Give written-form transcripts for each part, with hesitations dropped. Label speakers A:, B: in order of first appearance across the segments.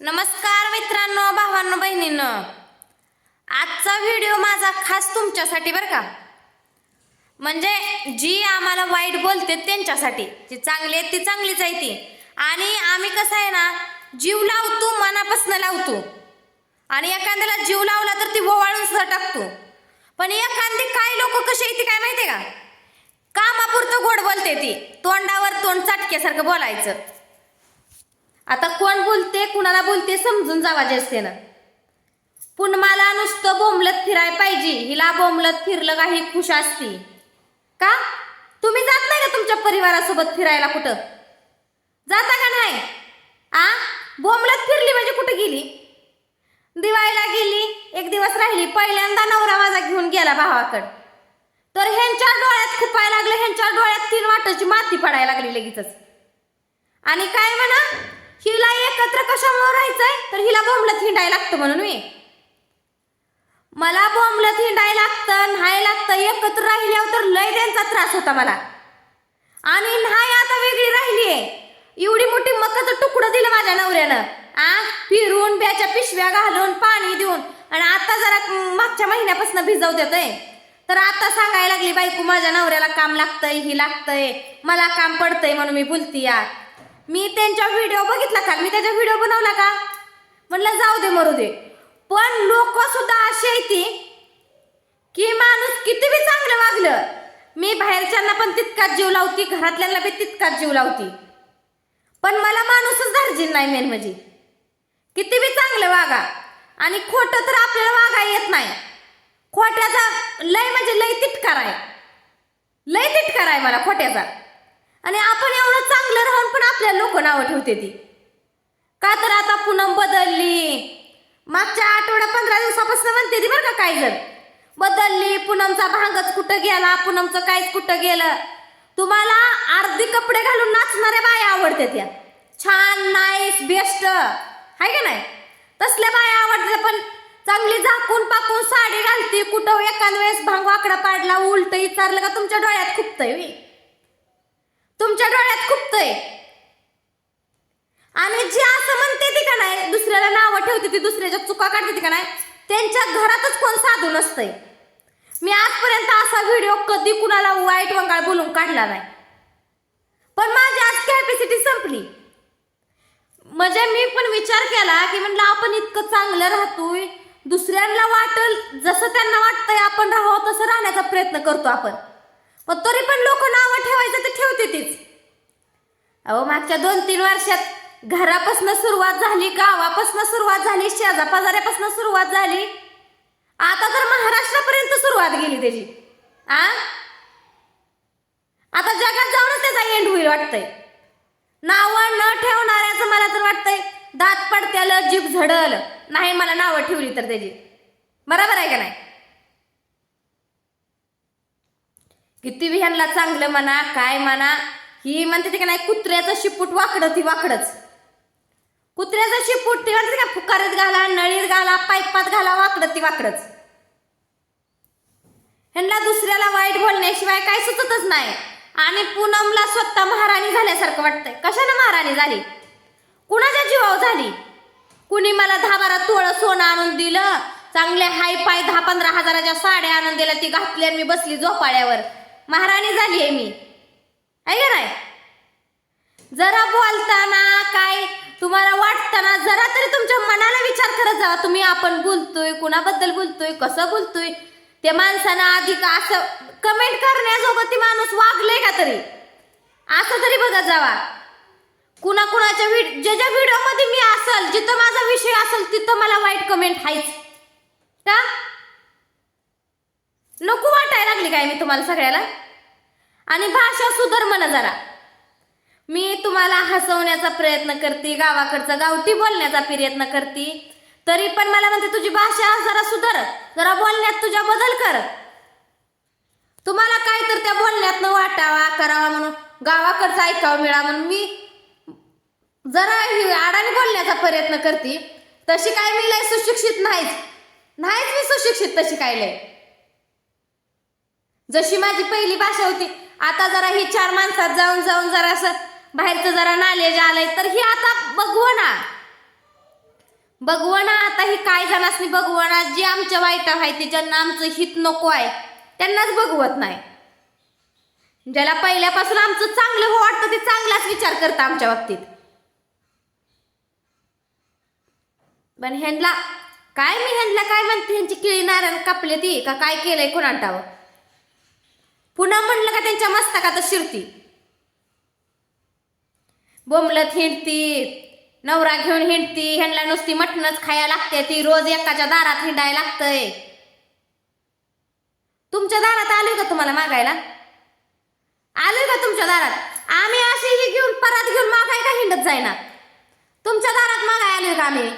A: नमस्कार मित्रांनो, भावांनो, बहिणींनो. आजचा व्हिडिओ माझा खास तुमच्यासाठी बरं का. म्हणजे जी आम्हाला वाईट बोलते त्यांच्यासाठी. जी चांगली आहे ती चांगलीच आहे ती. आणि आम्ही कसं आहे ना, जीव लावतो, मनापासून लावतो. आणि एखाद्याला जीव लावला तर ती ओवाळून सुद्धा टाकतो. पण एखादी काय लोक कशी आहे ती काय माहितीये का, कामापुरतं गोड बोलते ती, तोंडावर तोंड चाटक्यासारखं बोलायचं. आता कोण बोलते कुणाला बोलते समजून जावा ना. पण मला नुसतं बोंबलत फिराय पाहिजे, हिला बोंबलत फिरलं का ही खुश असती का? तुम्ही जात नाही का तुमच्या परिवारासोबत फिरायला? कुठं जाता का नाही? बोंबलत फिरली म्हणजे कुठं गेली? दिवाळीला गेली, एक दिवस राहिली, पहिल्यांदा नवरा माझा घेऊन गेला भावाकडं, तर ह्यांच्या डोळ्यात खुपायला लागले, ह्यांच्या डोळ्यात 3 वाटाची माती पडायला लागली लगेचच. आणि काय म्हणा, हिला एकत्र कशामुळे राहायचंय, तर हिला बोंबलत हिंडायला लागतं म्हणून. मला बोंबलत हिंडायला लागतं, न्हाय लागतं. एकत्र राहिल्यावर तर लय त्यांचा त्रास होता मला. आणि न्हाय आता वेगळी राहिलीये, एवढी मोठी मकाचं तुकडं दिलं माझ्या नवऱ्यानं. फिरून ब्याच्या पिशव्या घालून पाणी देऊन, आणि आता जरा मागच्या महिन्यापासून भिजव देतय, तर आता सांगायला लागली बायको माझ्या नवऱ्याला काम लागतंय, ही लागतंय, मला काम पडतंय म्हणून मी बोलती या. मी त्यांचा व्हिडिओ बघितला का, मी त्याचा व्हिडिओ बनवला का, म्हणलं जाऊ दे मरू दे. पण लोक सुद्धा अशी आहे ती की माणूस किती बी चांगलं वागलं, मी बाहेरच्यांना पण तितकाच जीव लावती, घरातल्यांना बी तितकाच जीव लावती, पण मला माणूसच धार्जिन नाही. मेन म्हणजे किती बी चांगलं वागा, आणि खोटं तर आपल्याला वागा येत नाही. खोट्याचा लय म्हणजे लय तिटकार आहे, लय तिटकार आहे मला खोट्याचा. आणि आपण एवढं चांगलं राहून पण आपल्या लोक नावं ठेवते ती का, तर आता पूनम बदलली. मागच्या आठवड्या 15 दिवसापासून म्हणते ती बरं का, काही जण बदलली, पूनमचा भांगच कुठं गेला, पूनमचं काहीच कुठं गेलं. तुम्हाला अर्धी कपडे घालून नाचणाऱ्या बाया आवडते, त्या छान नाईस बेस्ट आहे का नाही, तसल्या बाया आवडते. पण चांगली झाकून पाकून साडी घालते, कुठं एखाद वेळेस भांग वाकडा पाडला, उलट विचारलं का तुमच्या डोळ्यात खुपतंय, तुमच्या डोळ्यात खुपतंय. आणि जे असं म्हणते ती का नाही, दुसऱ्याला नावं ठेवते ती, दुसऱ्याच्या चुका काढते ती का नाही, त्यांच्या घरातच कोण साधू नसतंय. मी आजपर्यंत असा व्हिडिओ कधी कुणाला वाईट वंगाळ बोलून काढला नाही. पण माझी आज कॅपॅसिटी संपली. म्हणजे मी पण विचार केला की म्हणलं आपण इतकं चांगलं राहतोय, दुसऱ्यांना वाटल जसं त्यांना वाटतंय आपण राहावं तसं राहण्याचा प्रयत्न करतो आपण, पण तरी पण लोक नावं ठेवायचं ते ठेवते तीच. अहो मागच्या 2-3 वर्षात घरापासून सुरुवात झाली, गावापासून सुरुवात झाली, शेजापाजाऱ्यापासून सुरुवात झाली, आता तर महाराष्ट्रापर्यंत सुरुवात गेली त्याची. आता जगात जाऊनच त्याचा एंड होईल वाटतंय. नावं न ठेवणाऱ्याचं मला तर वाटतंय दात पडत्याल, जीभ झडल नाही मला नावं ठेवली तर त्याची. बरोबर आहे का नाही? किती बी ह्यांना चांगलं म्हणा काय म्हणा, ही म्हणते का नाही, कुत्र्याचं शिपूट वाकडं ती वाकडच. कुत्र्याचं शिपूट ती म्हणते का, फुकारीत घाला, नळीत घाला, पाईपात घाला, वाकडं ती वाकडच. ह्यांना दुसऱ्याला वाईट बोलण्याशिवाय काय सुचतच नाही. आणि पूनमला स्वतः महाराणी झाल्यासारखं वाटतंय. कशाने महाराणी झाली? कुणाच्या जीवावर झाली? कुणी मला 10-12 तोळं सोनं आणून दिलं, चांगले हाय पाय 10-15 हजाराच्या साड्या आणून दिल्या, ती घातली आणि मी बसली झोपाळ्यावर, महाराणी झाली आहे मी, आहे का नाही? जरा बोलताना काय तुम्हाला वाटताना जरा तरी तुमच्या मनाला विचार करत जा. तुम्ही आपण बोलतोय, कुणाबद्दल बोलतोय, कसं बोलतोय, त्या माणसानं अधिक असं कमेंट करण्याजोगं ती माणूस वागले का तरी, असं तरी बघत जावा. कुणाच्या ज्या व्हिडिओमध्ये मी असल, जिथं माझा विषय असेल तिथं मला वाईट कमेंट आहेच का? नको वाटायला लागली काय मी तुम्हाला सगळ्याला? आणि भाषा सुधार म्हणा जरा. मी तुम्हाला हसवण्याचा प्रयत्न करते, गावाकडचा गावठी बोलण्याचा प्रयत्न करते, तरी पण मला म्हणते तुझी भाषा जरा सुधार, जरा बोलण्यात तुझ्या बदल कर. तुम्हाला काय तर त्या बोलण्यातनं वाटावा करावा म्हणून, गावाकडचं ऐकावं मिळा म्हणून मी जरा आडाने बोलण्याचा प्रयत्न करते. तशी काय मी लय सुशिक्षित नाहीच मी सुशिक्षित तशी काय लय. जशी माझी पहिली भाषा होती, आता जरा ही 4 माणसात जाऊन जरा असं बाहेरचं जरा नॉलेज आलंय, तर ही आता बघू ना बघवना आता ही काय जणांनी बघवना, जे आमच्या वाईट आहे ते, ज्यांना आमचं हित नको आहे त्यांनाच बघवत नाही. ज्याला पहिल्यापासून आमचं चांगलं हो वाटतं ते चांगलाच विचार करतं आमच्या बाबतीत. पण ह्यांना काय म्हणते, ह्यांची किळी नारायण कापले ती का काय केलंय कोणाटावं. पुन्हा म्हणलं का त्यांच्या मस्तकातच शिरती, बोंबलत हिंडती, नवरा घेऊन हिंडती. ह्यांना नुसती मटणच खायला लागते, ती रोज एकाच्या दारात हिंडायला लागतंय. तुमच्या दारात आलोय का तुम्हाला मागायला? आलोय का तुमच्या दारात? आम्ही अशी ही घेऊन परत घेऊन मागाय का हिंडत जाईना? तुमच्या दारात मागाय आलोय का आम्ही?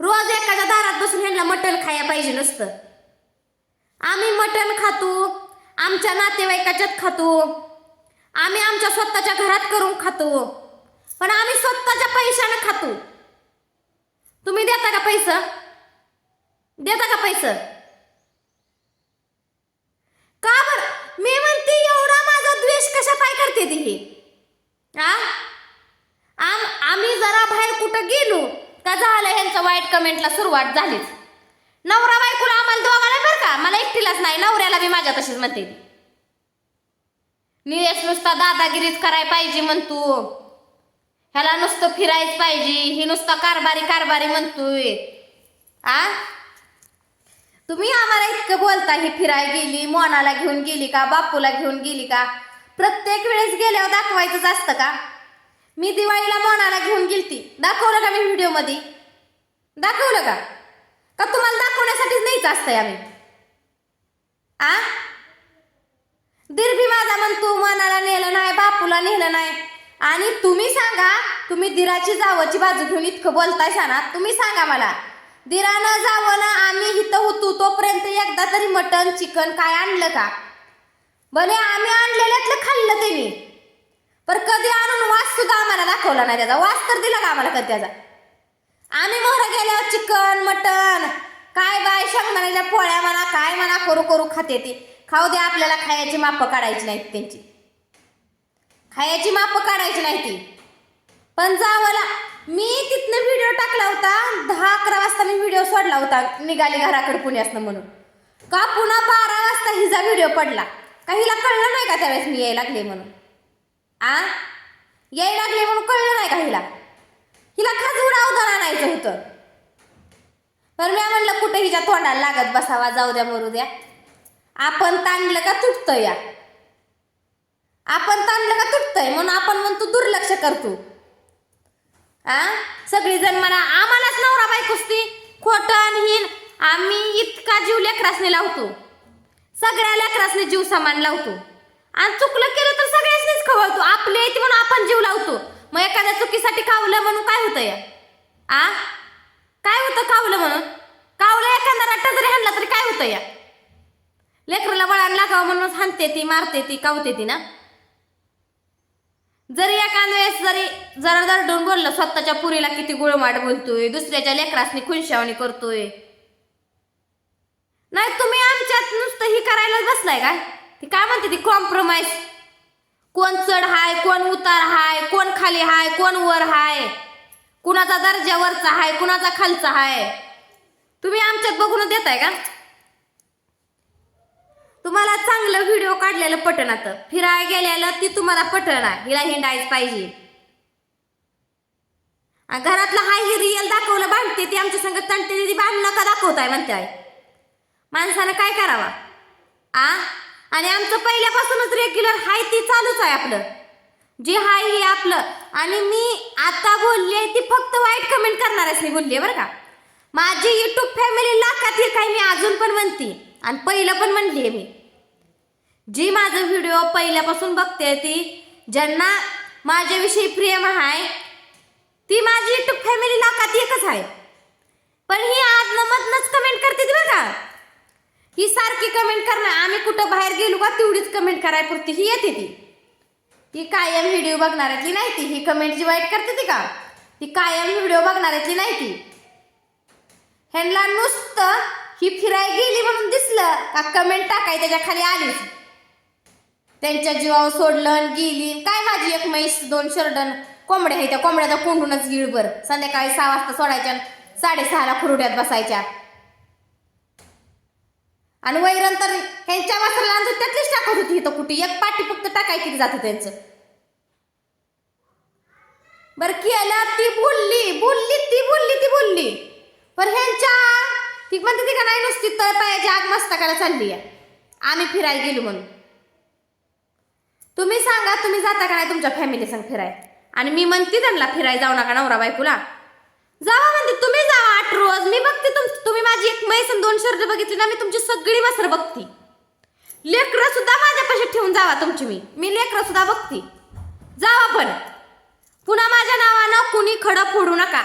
A: रोज एखाद्या दारात बसून ह्यांना मटण खायला पाहिजे नसतं. आम्ही मटण खातो, आमच्या नातेवाईकाच्यात खातो, आम्ही आमच्या स्वतःच्या घरात करून खातो, पण आम्ही स्वतःच्या पैशाने खातो. तुम्ही देता का पैसा? देता का पैसा? का बरं? मी म्हणते एवढा माझा द्वेष कशा पाय करते ती? आम्ही जरा बाहेर कुठं गेलो का झालं ह्यांच्या वाईट कमेंटला सुरुवात झालीच. नवरा बायकोला आम्हाला दोघांना बरं का, मला एकटीलाच नाही, नवऱ्याला बी माझ्या तशीच म्हणते. निलेश नुसता दादागिरीच करायला पाहिजे म्हणतो, ह्याला नुसतं फिरायच पाहिजे, ही नुसता कारभारी म्हणतोय. तुम्ही आम्हाला इतकं बोलता, ही फिराय गेली, मोनाला घेऊन गेली का, बापूला घेऊन गेली का? प्रत्येक वेळेस गेल्यावर दाखवायचंच असतं का? मी दिवाळीला मोनाला घेऊन गेलती, दाखवलं का मी व्हिडिओ मध्ये? दाखवलं का? का तुम्हाला दाखवण्यासाठीच नाहीच असतंय आम्ही? दिरबी माझा म्हणतो मोनाला नेलं नाही, बापूला नेलं नाही. आणि तुम्ही सांगा, तुम्ही दिराची जावची बाजू घेऊन इतकं बोलतायसा ना, तुम्ही सांगा मला, दिरानं जावं ना आम्ही इथं होतो तोपर्यंत एकदा तरी मटन चिकन काय आणलं का? भले आम्ही आणलेल्यातलं खाल्लं ते मी, पर कधी आणून वास सुद्धा आम्हाला दाखवला नाही त्याचा. वास तर दिला का आम्हाला कधी त्याचा? आम्ही मोहरा गेल्यावर चिकन मटन काय बाय शेंगदाण्याच्या पोळ्या म्हणा काय म्हणा करू खाते ती. खाऊ दे, आपल्याला खायची माप काढायची नाहीत, त्यांची खायची माप काढायची नाही ती. पण जावला मी तिथनं व्हिडिओ टाकला होता, 10-11 वाजता मी व्हिडिओ सोडला होता, निघाली घराकडे पुण्यासनं म्हणून. का पुन्हा 12 वाजता हिचा व्हिडिओ पडला का? हिला कळलं नाही का त्यावेळेस मी यायला लागले म्हणून? यायला लागले म्हणून कळलं नाही का हिला? हिला खजूर अवधान आणायचं होतं, तर मी म्हणलं कुठे हिच्या तोंडाला लागत बसावा, जाऊ द्या मरू द्या. आपण ताणलं का तुटतं या, आपण ताणलं का तुटतंय म्हणून आपण म्हणतो दुर्लक्ष करतो. सगळीजण म्हणा आम्हालाच नवरा बायकोसती खोटं हिन, आम्ही इतका जीव लेकरासने लावतो, सगळ्या लेकरासने जीव समान लावतो, आणि चुकलं केलं तर सगळ्यांनीच खवळतो. आपले येते म्हणून आपण जीव लावतो. मग एखाद्या चुकीसाठी कावलं म्हणून काय होतं या? काय होतं कावलं म्हणून? कावलं एखादा रट्टा जरी हाणला तरी काय होतं या? लेकराला वळण लागावं म्हणून हाणते ती, मारते ती, कावते ती ना. जरी एखाद्या वेळेस जरी जरा दरडून बोललं, स्वतःच्या पुरीला किती गुळमाट बोलतोय, दुसऱ्याच्या लेकरासनी खुलशावणी करतोय. नाही तुम्ही आमच्यात नुसतं ही करायला बसलाय का? ती काय म्हणते ती कॉम्प्रोमाइज. कोण चढ हाय, कोण उतार हाय, कोण खाली हाय, कोण वर हाय, कुणाचा दर्जा वरचा हाय, कुणाचा खालचा हाय. तुम्ही आमच्यात बघून देताय का? तुम्हाला चांगलं व्हिडिओ काढलेलं पटनात, फिरायला गेलेलं ती तुम्हाला पटना, हिला हिंडायच पाहिजे. घरातलं हाय ही रिअल दाखवलं भांडते ती आमच्या संग तंटे, ती भांडणं का दाखवताय म्हणताय? माणसानं काय करावा? आणि आमचं पहिल्यापासूनच रेग्युलर हाय ती चालूच आहे आपलं, जे हाय हे आपलं. आणि मी आता बोलले ती फक्त वाईट कमेंट करणारच मी बोलले बरं का. माझी युट्यूब फॅमिली लाखात हे काय मी अजून पण म्हणते, आणि पहिलं पण म्हणली मी, जी माझं व्हिडिओ पहिल्यापासून बघते ती, ज्यांना माझ्याविषयी प्रेम आहे ती माझी युट्यूब फॅमिली लाखात एकच आहे. पण ही आदनं मधनच कमेंट करते ती बघा, ही सारखी कमेंट करणार. आम्ही कुठं बाहेर गेलो का तेवढीच कमेंट कराय पुरती ही येते ती कायम व्हिडिओ बघणाऱ्यातली नाही ती. ही कमेंट जी वाईट करते ती का, ती कायम व्हिडिओ बघणाऱ्यातली नाही ती. ह्यांना नुसतं ही फिराय गेली म्हणून दिसलं का कमेंट टाकाय त्याच्या खाली आलीच, त्यांच्या जीवावर सोडलं गेली. काय माझी एक म्हैस 2 शर्डन कोंबड्या आहे त्या कोंबड्या तर कोंडूनच गिळभर संध्याकाळी 6 वाजता सोडायच्या 6:30ला खुरुड्यात बसायच्या आणि वैरण तर ह्यांच्या वासराला आणतो त्यातलीच टाकत होती इथं कुठे एक पाटी फक्त टाकायची जात त्यांचं बरं केलं ती बोलली पण ह्यांच्या ती म्हणते ती का नाही नुसती तळपायाची आग मस्तकाला चालली आहे आम्ही फिरायला गेलो म्हणून तुम्ही सांगा तुम्ही जाता का नाही तुमच्या फॅमिली संग फिराय आणि मी म्हणते त्यांना फिरायला जाऊ नका नवरा बायकोला जावा म्हणते तुम्ही जावा 8 रोज मी बघते तुम्ही माझी एक म्हैस आणि 2 शर्ट बघितली ना मी तुमची सगळी मसर बघते लेकरं सुद्धा माझ्यापाशी ठेवून जावा तुमची मी लेकरं सुद्धा बघते जावा पण पुन्हा माझ्या नावानं कुणी खडं फोडू नका